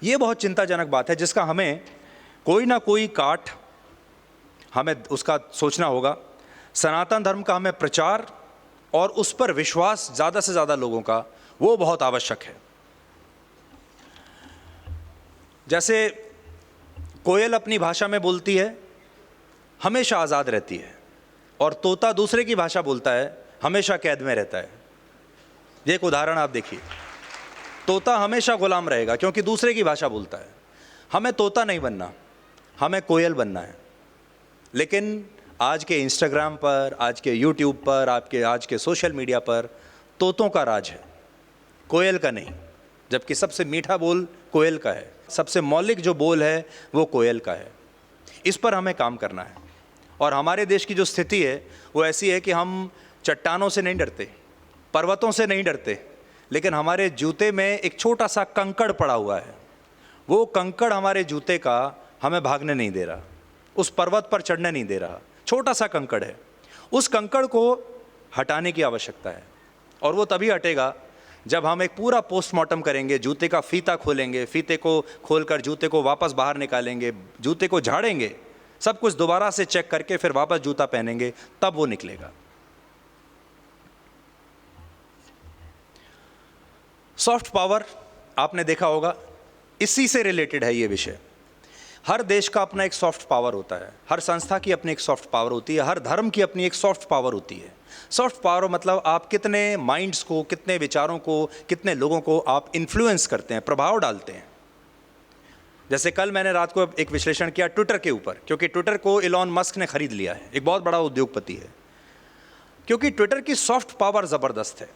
ये बहुत चिंताजनक बात है, जिसका हमें कोई ना कोई काट हमें उसका सोचना होगा। सनातन धर्म का हमें प्रचार और उस पर विश्वास ज़्यादा से ज़्यादा लोगों का, वो बहुत आवश्यक है। जैसे कोयल अपनी भाषा में बोलती है, हमेशा आज़ाद रहती है, और तोता दूसरे की भाषा बोलता है, हमेशा कैद में रहता है। ये एक उदाहरण आप देखिए। तोता हमेशा गुलाम रहेगा क्योंकि दूसरे की भाषा बोलता है। हमें तोता नहीं बनना, हमें कोयल बनना है। लेकिन आज के इंस्टाग्राम पर, आज के यूट्यूब पर, आज के सोशल मीडिया पर तोतों का राज है, कोयल का नहीं। जबकि सबसे मीठा बोल कोयल का है, सबसे मौलिक जो बोल है वो कोयल का है। इस पर हमें काम करना है। और हमारे देश की जो स्थिति है वो ऐसी है कि हम चट्टानों से नहीं डरते, पर्वतों से नहीं डरते, लेकिन हमारे जूते में एक छोटा सा कंकड़ पड़ा हुआ है। वो कंकड़ हमारे जूते का हमें भागने नहीं दे रहा, उस पर्वत पर चढ़ने नहीं दे रहा। छोटा सा कंकड़ है, उस कंकड़ को हटाने की आवश्यकता है। और वो तभी हटेगा जब हम एक पूरा पोस्टमार्टम करेंगे, जूते का फीता खोलेंगे, फीते को खोलकर जूते को वापस बाहर निकालेंगे, जूते को झाड़ेंगे, सब कुछ दोबारा से चेक करके फिर वापस जूता पहनेंगे, तब वो निकलेगा। सॉफ्ट पावर आपने देखा होगा, इसी से रिलेटेड है ये विषय। हर देश का अपना एक सॉफ्ट पावर होता है, हर संस्था की अपनी एक सॉफ्ट पावर होती है, हर धर्म की अपनी एक सॉफ्ट पावर होती है। सॉफ्ट पावर मतलब आप कितने माइंड्स को, कितने विचारों को, कितने लोगों को आप इन्फ्लुएंस करते हैं, प्रभाव डालते हैं। जैसे कल मैंने रात को एक विश्लेषण किया ट्विटर के ऊपर, क्योंकि ट्विटर को इलॉन मस्क ने खरीद लिया है, एक बहुत बड़ा उद्योगपति है। क्योंकि ट्विटर की सॉफ्ट पावर ज़बरदस्त है।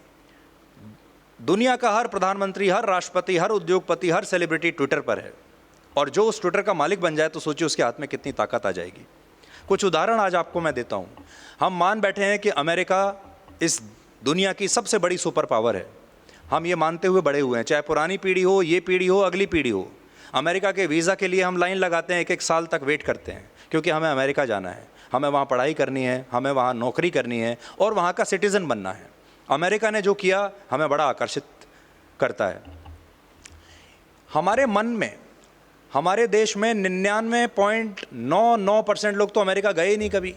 दुनिया का हर प्रधानमंत्री, हर राष्ट्रपति, हर उद्योगपति, हर सेलिब्रिटी ट्विटर पर है। और जो उस ट्विटर का मालिक बन जाए तो सोचिए उसके हाथ में कितनी ताकत आ जाएगी। कुछ उदाहरण आज आपको मैं देता हूँ। हम मान बैठे हैं कि अमेरिका इस दुनिया की सबसे बड़ी सुपर पावर है। हम ये मानते हुए बड़े हुए हैं, चाहे पुरानी पीढ़ी हो, ये पीढ़ी हो, अगली पीढ़ी हो। अमेरिका के वीज़ा के लिए हम लाइन लगाते हैं, 1-1 साल तक वेट करते हैं, क्योंकि हमें अमेरिका जाना है, हमें वहाँ पढ़ाई करनी है, हमें वहाँ नौकरी करनी है और वहाँ का सिटीज़न बनना है। अमेरिका ने जो किया हमें बड़ा आकर्षित करता है। हमारे मन में, हमारे देश में 99.99% लोग तो अमेरिका गए ही नहीं कभी।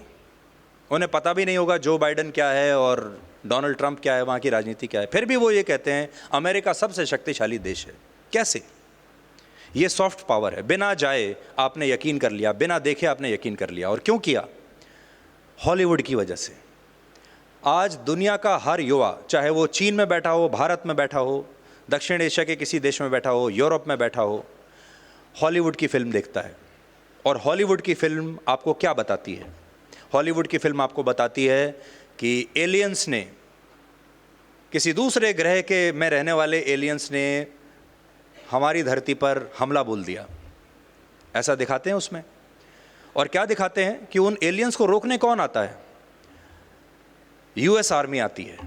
उन्हें पता भी नहीं होगा जो बाइडन क्या है और डोनाल्ड ट्रंप क्या है, वहाँ की राजनीति क्या है। फिर भी वो ये कहते हैं अमेरिका सबसे शक्तिशाली देश है। कैसे? ये सॉफ्ट पावर है। बिना जाए आपने यकीन कर लिया, बिना देखे आपने यकीन कर लिया। और क्यों किया? हॉलीवुड की वजह से। आज दुनिया का हर युवा, चाहे वो चीन में बैठा हो, भारत में बैठा हो, दक्षिण एशिया के किसी देश में बैठा हो, यूरोप में बैठा हो, हॉलीवुड की फिल्म देखता है। और हॉलीवुड की फिल्म आपको क्या बताती है? हॉलीवुड की फिल्म आपको बताती है कि एलियंस ने, किसी दूसरे ग्रह के में रहने वाले एलियंस ने हमारी धरती पर हमला बोल दिया, ऐसा दिखाते हैं उसमें। और क्या दिखाते हैं कि उन एलियंस को रोकने कौन आता है? यूएस आर्मी आती है।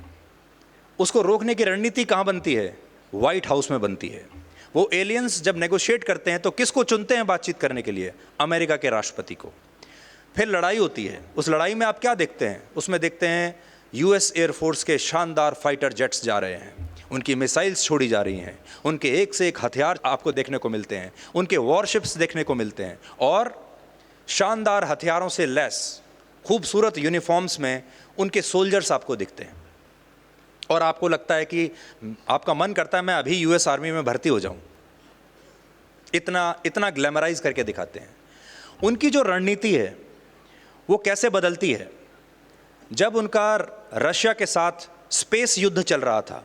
उसको रोकने की रणनीति कहाँ बनती है? व्हाइट हाउस में बनती है। वो एलियंस जब नेगोशिएट करते हैं तो किसको चुनते हैं बातचीत करने के लिए? अमेरिका के राष्ट्रपति को। फिर लड़ाई होती है। उस लड़ाई में आप क्या देखते हैं? उसमें देखते हैं यूएस एयरफोर्स के शानदार फाइटर जेट्स जा रहे हैं, उनकी मिसाइल्स छोड़ी जा रही हैं, उनके एक से एक हथियार आपको देखने को मिलते हैं, उनके वॉरशिप्स देखने को मिलते हैं, और शानदार हथियारों से लैस खूबसूरत यूनिफॉर्म्स में उनके सोल्जर्स आपको दिखते हैं। और आपको लगता है कि आपका मन करता है मैं अभी यूएस आर्मी में भर्ती हो जाऊं। इतना इतना ग्लैमराइज करके दिखाते हैं। उनकी जो रणनीति है वो कैसे बदलती है? जब उनका रशिया के साथ स्पेस युद्ध चल रहा था,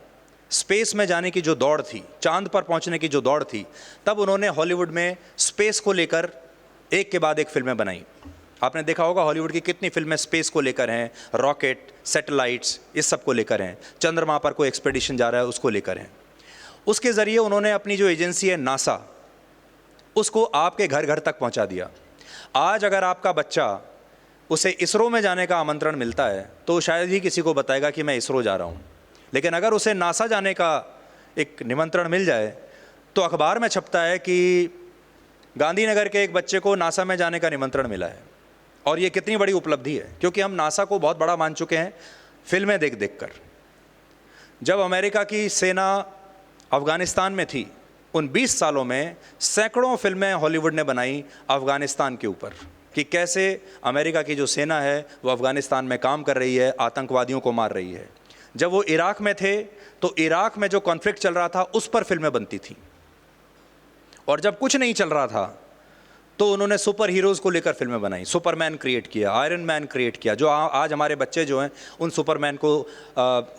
स्पेस में जाने की जो दौड़ थी, चांद पर पहुंचने की जो दौड़ थी, तब उन्होंने हॉलीवुड में स्पेस को लेकर एक के बाद एक फिल्में बनाई। आपने देखा होगा हॉलीवुड की कितनी फिल्में स्पेस को लेकर हैं, रॉकेट, सैटेलाइट्स, इस सब को लेकर हैं, चंद्रमा पर कोई एक्सपेडिशन जा रहा है उसको लेकर हैं। उसके ज़रिए उन्होंने अपनी जो एजेंसी है नासा, उसको आपके घर घर तक पहुंचा दिया। आज अगर आपका बच्चा, उसे इसरो में जाने का आमंत्रण मिलता है तो शायद ही किसी को बताएगा कि मैं इसरो जा रहा हूँ। लेकिन अगर उसे नासा जाने का एक निमंत्रण मिल जाए तो अखबार में छपता है कि गांधीनगर के एक बच्चे को नासा में जाने का निमंत्रण मिला है। और ये कितनी बड़ी उपलब्धि है, क्योंकि हम नासा को बहुत बड़ा मान चुके हैं फिल्में देख देख कर। जब अमेरिका की सेना अफ़गानिस्तान में थी, उन 20 सालों में सैकड़ों फिल्में हॉलीवुड ने बनाई अफ़गानिस्तान के ऊपर, कि कैसे अमेरिका की जो सेना है वो अफ़गानिस्तान में काम कर रही है, आतंकवादियों को मार रही है। जब वो इराक में थे तो इराक में जो कॉन्फ्लिक्ट चल रहा था उस पर फिल्में बनती थी। और जब कुछ नहीं चल रहा था तो उन्होंने सुपर हीरोज़ को लेकर फिल्में बनाई, सुपरमैन क्रिएट किया, आयरन मैन क्रिएट किया, जो आज हमारे बच्चे जो हैं उन सुपरमैन को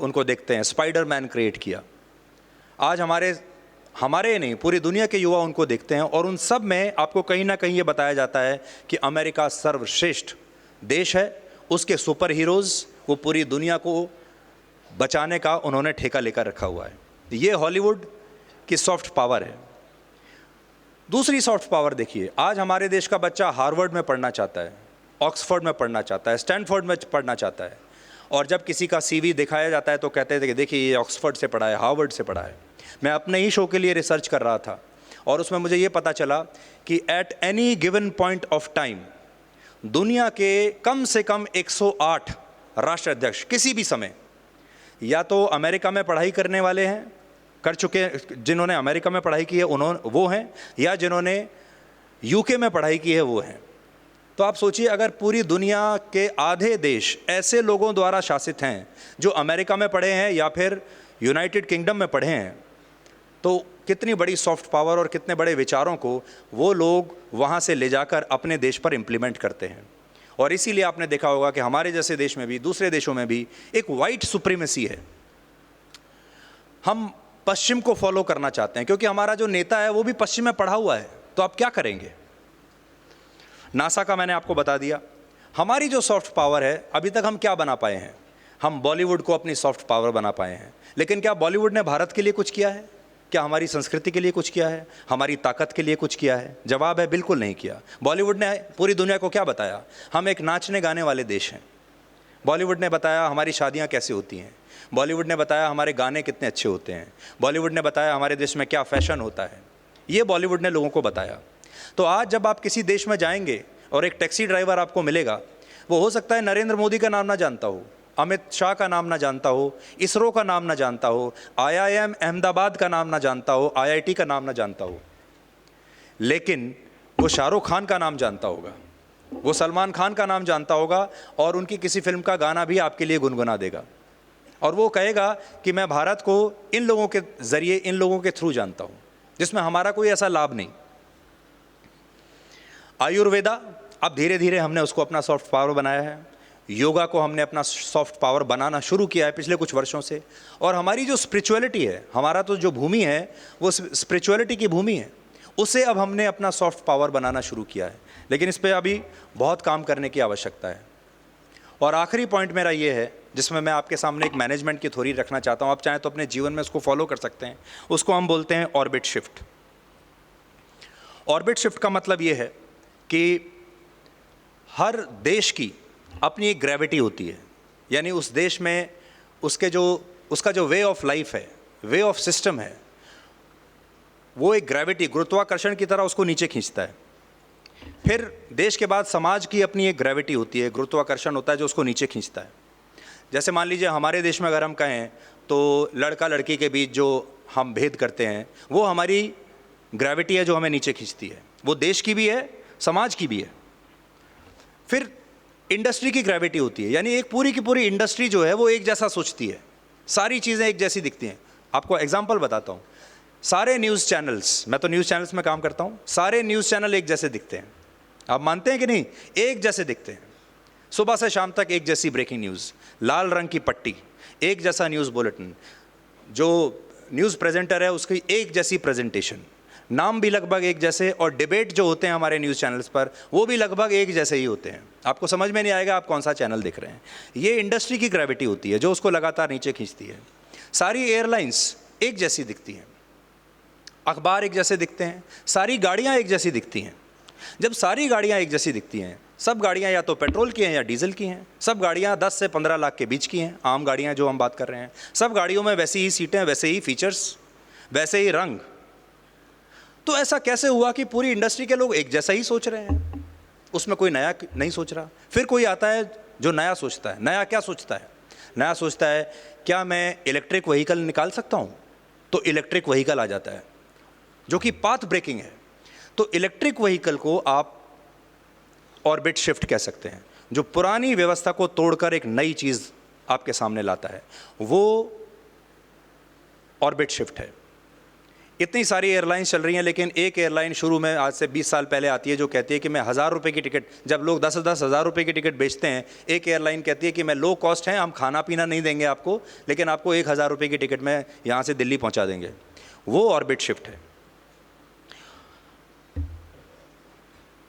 उनको देखते हैं, स्पाइडरमैन क्रिएट किया। आज हमारे नहीं, पूरी दुनिया के युवा उनको देखते हैं। और उन सब में आपको कहीं ना कहीं ये बताया जाता है कि अमेरिका सर्वश्रेष्ठ देश है, उसके सुपर हीरोज़ वो पूरी दुनिया को बचाने का उन्होंने ठेका लेकर रखा हुआ है। ये हॉलीवुड की सॉफ्ट पावर है। दूसरी सॉफ्ट पावर देखिए, आज हमारे देश का बच्चा हार्वर्ड में पढ़ना चाहता है, ऑक्सफोर्ड में पढ़ना चाहता है, स्टैनफोर्ड में पढ़ना चाहता है, और जब किसी का सीवी दिखाया जाता है तो कहते थे कि देखिए ये ऑक्सफोर्ड से पढ़ा है, हार्वर्ड से पढ़ा है। मैं अपने ही शो के लिए रिसर्च कर रहा था और उसमें मुझे ये पता चला कि at any given point of time दुनिया के कम से कम 108 राष्ट्राध्यक्ष किसी भी समय या तो अमेरिका में पढ़ाई करने वाले हैं, कर चुके, जिन्होंने अमेरिका में पढ़ाई की है वो हैं, या जिन्होंने यूके में पढ़ाई की है वो हैं। तो आप सोचिए, अगर पूरी दुनिया के आधे देश ऐसे लोगों द्वारा शासित हैं जो अमेरिका में पढ़े हैं या फिर यूनाइटेड किंगडम में पढ़े हैं, तो कितनी बड़ी सॉफ्ट पावर और कितने बड़े विचारों को वो लोग वहाँ से ले जाकर अपने देश पर इम्प्लीमेंट करते हैं। और इसीलिए आपने देखा होगा कि हमारे जैसे देश में भी, दूसरे देशों में भी एक वाइट सुप्रीमेसी है। हम पश्चिम को फॉलो करना चाहते हैं क्योंकि हमारा जो नेता है वो भी पश्चिम में पढ़ा हुआ है। तो आप क्या करेंगे? नासा का मैंने आपको बता दिया। हमारी जो सॉफ्ट पावर है, अभी तक हम क्या बना पाए हैं? हम बॉलीवुड को अपनी सॉफ्ट पावर बना पाए हैं। लेकिन क्या बॉलीवुड ने भारत के लिए कुछ किया है? क्या हमारी संस्कृति के लिए कुछ किया है? हमारी ताकत के लिए कुछ किया है? जवाब है बिल्कुल नहीं किया। बॉलीवुड ने पूरी दुनिया को क्या बताया? हम एक नाचने गाने वाले देश हैं। बॉलीवुड ने बताया हमारी शादियां कैसे होती हैं। बॉलीवुड ने बताया हमारे गाने कितने अच्छे होते हैं। बॉलीवुड ने बताया हमारे देश में क्या फैशन होता है। ये बॉलीवुड ने लोगों को बताया। तो आज जब आप किसी देश में जाएंगे और एक टैक्सी ड्राइवर आपको मिलेगा, वो हो सकता है नरेंद्र मोदी का नाम ना जानता हो, अमित शाह का नाम ना जानता हो, इसरो का नाम ना जानता हो, IIM अहमदाबाद का नाम ना जानता हो, IIT का नाम ना जानता हो, लेकिन वो शाहरुख खान का नाम जानता होगा, वो सलमान खान का नाम जानता होगा और उनकी किसी फिल्म का गाना भी आपके लिए गुनगुना देगा। और वो कहेगा कि मैं भारत को इन लोगों के ज़रिए, इन लोगों के थ्रू जानता हूँ, जिसमें हमारा कोई ऐसा लाभ नहीं। आयुर्वेदा, अब धीरे धीरे हमने उसको अपना सॉफ्ट पावर बनाया है। योगा को हमने अपना सॉफ्ट पावर बनाना शुरू किया है पिछले कुछ वर्षों से। और हमारी जो स्पिरिचुअलिटी है, हमारा तो जो भूमि है वो स्पिरिचुअलिटी की भूमि है, उसे अब हमने अपना सॉफ्ट पावर बनाना शुरू किया है। लेकिन इस पर अभी बहुत काम करने की आवश्यकता है। और आखिरी पॉइंट मेरा ये है जिसमें मैं आपके सामने एक मैनेजमेंट की थ्योरी रखना चाहता हूँ, आप चाहें तो अपने जीवन में उसको फॉलो कर सकते हैं। उसको हम बोलते हैं ऑर्बिट शिफ्ट। ऑर्बिट शिफ्ट का मतलब ये है कि हर देश की अपनी एक ग्रेविटी होती है, यानी उस देश में उसका जो वे ऑफ लाइफ है, वे ऑफ सिस्टम है, वो एक ग्रेविटी, गुरुत्वाकर्षण की तरह उसको नीचे खींचता है। फिर देश के बाद समाज की अपनी एक ग्रेविटी होती है, गुरुत्वाकर्षण होता है जो उसको नीचे खींचता है। जैसे मान लीजिए हमारे देश में अगर हम कहें तो लड़का लड़की के बीच जो हम भेद करते हैं वो हमारी ग्रेविटी है जो हमें नीचे खींचती है, वो देश की भी है, समाज की भी है। फिर इंडस्ट्री की ग्रेविटी होती है, यानी एक पूरी की पूरी इंडस्ट्री जो है वो एक जैसा सोचती है, सारी चीज़ें एक जैसी दिखती हैं। आपको एग्जांपल बताता हूँ, सारे न्यूज़ चैनल्स, मैं तो न्यूज़ चैनल्स में काम करता हूँ, सारे न्यूज़ चैनल एक जैसे दिखते हैं। आप मानते हैं कि नहीं? एक जैसे दिखते हैं। सुबह से शाम तक एक जैसी ब्रेकिंग न्यूज़, लाल रंग की पट्टी, एक जैसा न्यूज़ बुलेटिन, जो न्यूज़ प्रेजेंटर है उसकी एक जैसी प्रेजेंटेशन, नाम भी लगभग एक जैसे, और डिबेट जो होते हैं हमारे न्यूज़ चैनल्स पर वो भी लगभग एक जैसे ही होते हैं। आपको समझ में नहीं आएगा आप कौन सा चैनल देख रहे हैं। ये इंडस्ट्री की ग्रेविटी होती है जो उसको लगातार नीचे खींचती है। सारी एयरलाइंस एक जैसी दिखती हैं, अखबार एक जैसे दिखते हैं, सारी गाड़ियाँ एक जैसी दिखती हैं। जब सारी गाड़ियाँ एक जैसी दिखती हैं, सब गाड़ियाँ या तो पेट्रोल की हैं या डीजल की हैं, सब गाड़ियाँ 10 से 15 लाख के बीच की हैं, आम गाड़ियाँ जो हम बात कर रहे हैं, सब गाड़ियों में वैसी ही सीटें, वैसे ही फीचर्स, वैसे ही रंग। तो ऐसा कैसे हुआ कि पूरी इंडस्ट्री के लोग एक जैसा ही सोच रहे हैं, उसमें कोई नया नहीं सोच रहा? फिर कोई आता है जो नया सोचता है। नया क्या सोचता है? नया सोचता है क्या मैं इलेक्ट्रिक व्हीकल निकाल सकता हूँ? तो इलेक्ट्रिक व्हीकल आ जाता है जो कि पाथ ब्रेकिंग है। तो इलेक्ट्रिक व्हीकल को आप ऑर्बिट शिफ्ट कह सकते हैं, जो पुरानी व्यवस्था को तोड़कर एक नई चीज़ आपके सामने लाता है, वो ऑर्बिट शिफ्ट है। इतनी सारी एयरलाइंस चल रही हैं, लेकिन एक एयरलाइन शुरू में आज से 20 साल पहले आती है जो कहती है कि मैं 1000 रुपये की टिकट, जब लोग 10-10 हज़ार रुपये की टिकट बेचते हैं, एक एयरलाइन कहती है कि मैं लो कॉस्ट है, हम खाना पीना नहीं देंगे आपको, लेकिन आपको 1000 रुपये की टिकट में यहाँ से दिल्ली पहुँचा देंगे। वो ऑर्बिट शिफ्ट है।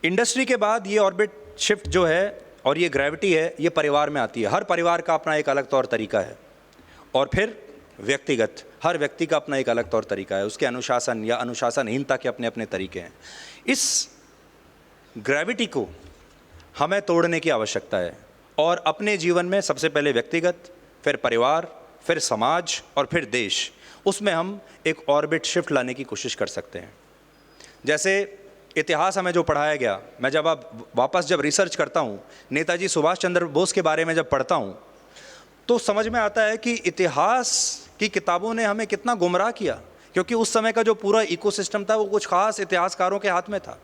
इंडस्ट्री के बाद ये ऑर्बिट शिफ्ट जो है और ये ग्रेविटी है, ये परिवार में आती है। हर परिवार का अपना एक अलग तौर तरीका है। और फिर व्यक्तिगत, हर व्यक्ति का अपना एक अलग तौर तरीका है, उसके अनुशासन या अनुशासनहीनता के अपने अपने तरीके हैं। इस ग्रेविटी को हमें तोड़ने की आवश्यकता है और अपने जीवन में सबसे पहले व्यक्तिगत, फिर परिवार, फिर समाज और फिर देश, उसमें हम एक ऑर्बिट शिफ्ट लाने की कोशिश कर सकते हैं। जैसे इतिहास हमें जो पढ़ाया गया, मैं जब रिसर्च करता हूँ, नेताजी सुभाष चंद्र बोस के बारे में जब पढ़ता हूँ, तो समझ में आता है कि इतिहास की किताबों ने हमें कितना गुमराह किया, क्योंकि उस समय का जो पूरा इकोसिस्टम था वो कुछ खास इतिहासकारों के हाथ में था।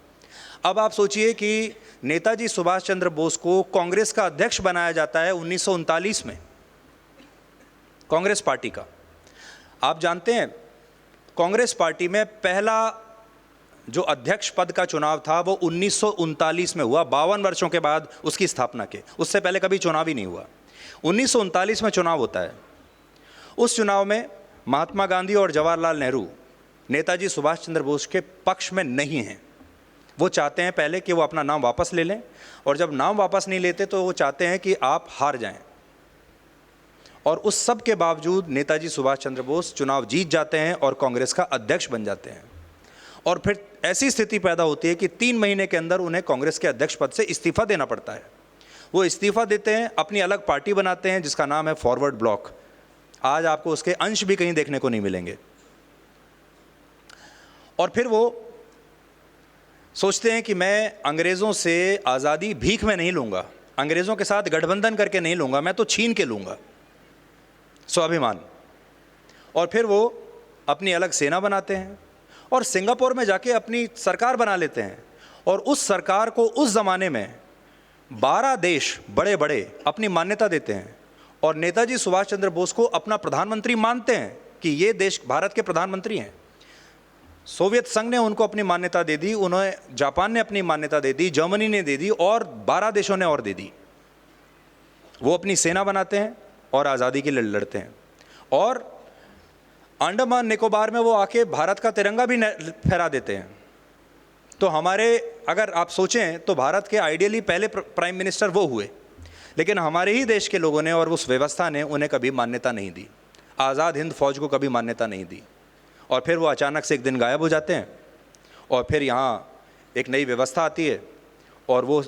अब आप सोचिए कि नेताजी सुभाष चंद्र बोस को कांग्रेस का अध्यक्ष बनाया जाता है 1939 में, कांग्रेस पार्टी का। आप जानते हैं कांग्रेस पार्टी में पहला जो अध्यक्ष पद का चुनाव था वो 1939 में हुआ, 52 वर्षों के बाद उसकी स्थापना के। उससे पहले कभी चुनाव ही नहीं हुआ। 1939 में चुनाव होता है। उस चुनाव में महात्मा गांधी और जवाहरलाल नेहरू नेताजी सुभाष चंद्र बोस के पक्ष में नहीं हैं। वो चाहते हैं पहले कि वो अपना नाम वापस ले लें, और जब नाम वापस नहीं लेते तो वो चाहते हैं कि आप हार जाएं। और उस सब के बावजूद नेताजी सुभाष चंद्र बोस चुनाव जीत जाते हैं और कांग्रेस का अध्यक्ष बन जाते हैं। और फिर ऐसी स्थिति पैदा होती है कि 3 महीने के अंदर उन्हें कांग्रेस के अध्यक्ष पद से इस्तीफा देना पड़ता है। वो इस्तीफा देते हैं, अपनी अलग पार्टी बनाते हैं जिसका नाम है फॉरवर्ड ब्लॉक। आज आपको उसके अंश भी कहीं देखने को नहीं मिलेंगे। और फिर वो सोचते हैं कि मैं अंग्रेज़ों से आज़ादी भीख में नहीं लूँगा, अंग्रेज़ों के साथ गठबंधन करके नहीं लूँगा, मैं तो छीन के लूँगा स्वाभिमान। और फिर वो अपनी अलग सेना बनाते हैं और सिंगापुर में जाके अपनी सरकार बना लेते हैं। और उस सरकार को उस ज़माने में 12 देश बड़े बड़े अपनी मान्यता देते हैं और नेताजी सुभाष चंद्र बोस को अपना प्रधानमंत्री मानते हैं कि ये देश भारत के प्रधानमंत्री हैं। सोवियत संघ ने उनको अपनी मान्यता दे दी, उन्हें जापान ने अपनी मान्यता दे दी, जर्मनी ने दे दी और 12 देशों ने और दे दी। वो अपनी सेना बनाते हैं और आज़ादी के लिए लड़ते हैं। और अंडमान निकोबार में वो आके भारत का तिरंगा भी फहरा देते हैं। तो हमारे, अगर आप सोचें तो भारत के आइडियली पहले प्राइम मिनिस्टर वो हुए, लेकिन हमारे ही देश के लोगों ने और उस व्यवस्था ने उन्हें कभी मान्यता नहीं दी। आज़ाद हिंद फौज को कभी मान्यता नहीं दी, और फिर वो अचानक से एक दिन गायब हो जाते हैं, और फिर यहाँ एक नई व्यवस्था आती है और वो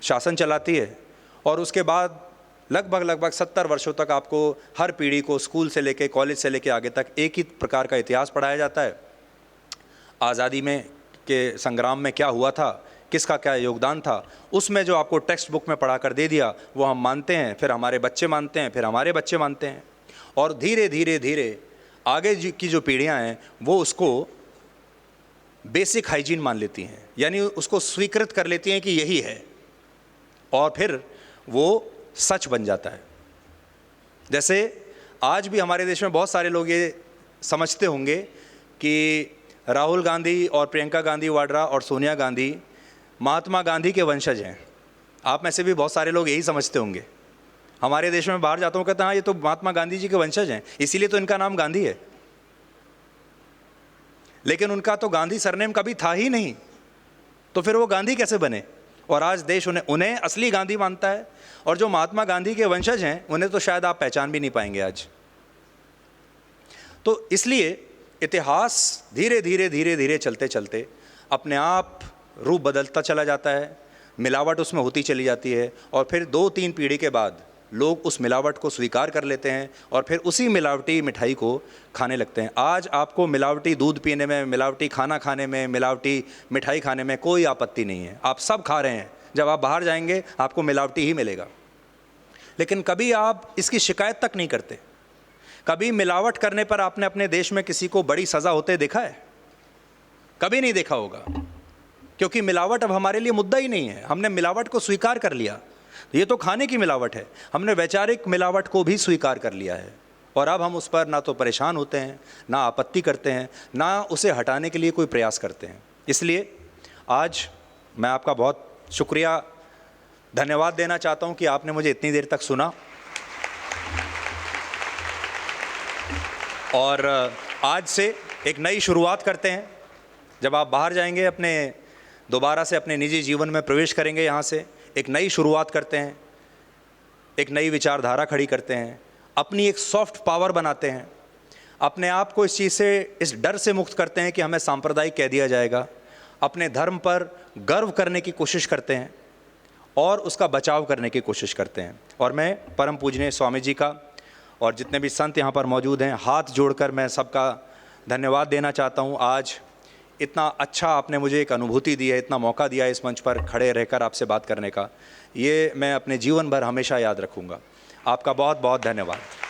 शासन चलाती है, और उसके बाद लगभग 70 वर्षों तक आपको हर पीढ़ी को स्कूल से लेके कॉलेज से लेके आगे तक एक ही प्रकार का इतिहास पढ़ाया जाता है। आज़ादी में के संग्राम में क्या हुआ था, किसका क्या योगदान था, उसमें जो आपको टेक्स्ट बुक में पढ़ा कर दे दिया वो हम मानते हैं, फिर हमारे बच्चे मानते हैं, फिर हमारे बच्चे मानते हैं, और धीरे धीरे धीरे आगे की जो पीढ़ियां हैं वो उसको बेसिक हाइजीन मान लेती हैं, यानी उसको स्वीकृत कर लेती हैं कि यही है, और फिर वो सच बन जाता है। जैसे आज भी हमारे देश में बहुत सारे लोग ये समझते होंगे कि राहुल गांधी और प्रियंका गांधी वाड्रा और सोनिया गांधी महात्मा गांधी के वंशज हैं। आप में से भी बहुत सारे लोग यही समझते होंगे। हमारे देश में बाहर जाता हूँ, कहते हैं हाँ ये तो महात्मा गांधी जी के वंशज हैं, इसीलिए तो इनका नाम गांधी है। लेकिन उनका तो गांधी सरनेम कभी था ही नहीं, तो फिर वो गांधी कैसे बने? और आज देश उन्हें असली गांधी मानता है, और जो महात्मा गांधी के वंशज हैं उन्हें तो शायद आप पहचान भी नहीं पाएंगे आज। तो इसलिए इतिहास धीरे धीरे धीरे धीरे चलते चलते अपने आप रूप बदलता चला जाता है, मिलावट उसमें होती चली जाती है, और फिर 2-3 पीढ़ी के बाद लोग उस मिलावट को स्वीकार कर लेते हैं और फिर उसी मिलावटी मिठाई को खाने लगते हैं। आज आपको मिलावटी दूध पीने में, मिलावटी खाना खाने में, मिलावटी मिठाई खाने में कोई आपत्ति नहीं है, आप सब खा रहे हैं। जब आप बाहर जाएंगे आपको मिलावटी ही मिलेगा, लेकिन कभी आप इसकी शिकायत तक नहीं करते। कभी मिलावट करने पर आपने अपने देश में किसी को बड़ी सज़ा होते देखा है? कभी नहीं देखा होगा, क्योंकि मिलावट अब हमारे लिए मुद्दा ही नहीं है। हमने मिलावट को स्वीकार कर लिया। ये तो खाने की मिलावट है, हमने वैचारिक मिलावट को भी स्वीकार कर लिया है, और अब हम उस पर ना तो परेशान होते हैं, ना आपत्ति करते हैं, ना उसे हटाने के लिए कोई प्रयास करते हैं। इसलिए आज मैं आपका बहुत शुक्रिया, धन्यवाद देना चाहता हूँ कि आपने मुझे इतनी देर तक सुना। और आज से एक नई शुरुआत करते हैं। जब आप बाहर जाएंगे, दोबारा से अपने निजी जीवन में प्रवेश करेंगे, यहाँ से एक नई शुरुआत करते हैं, एक नई विचारधारा खड़ी करते हैं, अपनी एक सॉफ्ट पावर बनाते हैं, अपने आप को इस चीज़ से, इस डर से मुक्त करते हैं कि हमें सांप्रदायिक कह दिया जाएगा, अपने धर्म पर गर्व करने की कोशिश करते हैं और उसका बचाव करने की कोशिश करते हैं। और मैं परम पूजनीय स्वामी जी का और जितने भी संत यहाँ पर मौजूद हैं, हाथ जोड़कर मैं सबका धन्यवाद देना चाहता हूँ। आज इतना अच्छा आपने मुझे एक अनुभूति दी है, इतना मौका दिया है इस मंच पर खड़े रहकर आपसे बात करने का, ये मैं अपने जीवन भर हमेशा याद रखूँगा। आपका बहुत बहुत धन्यवाद।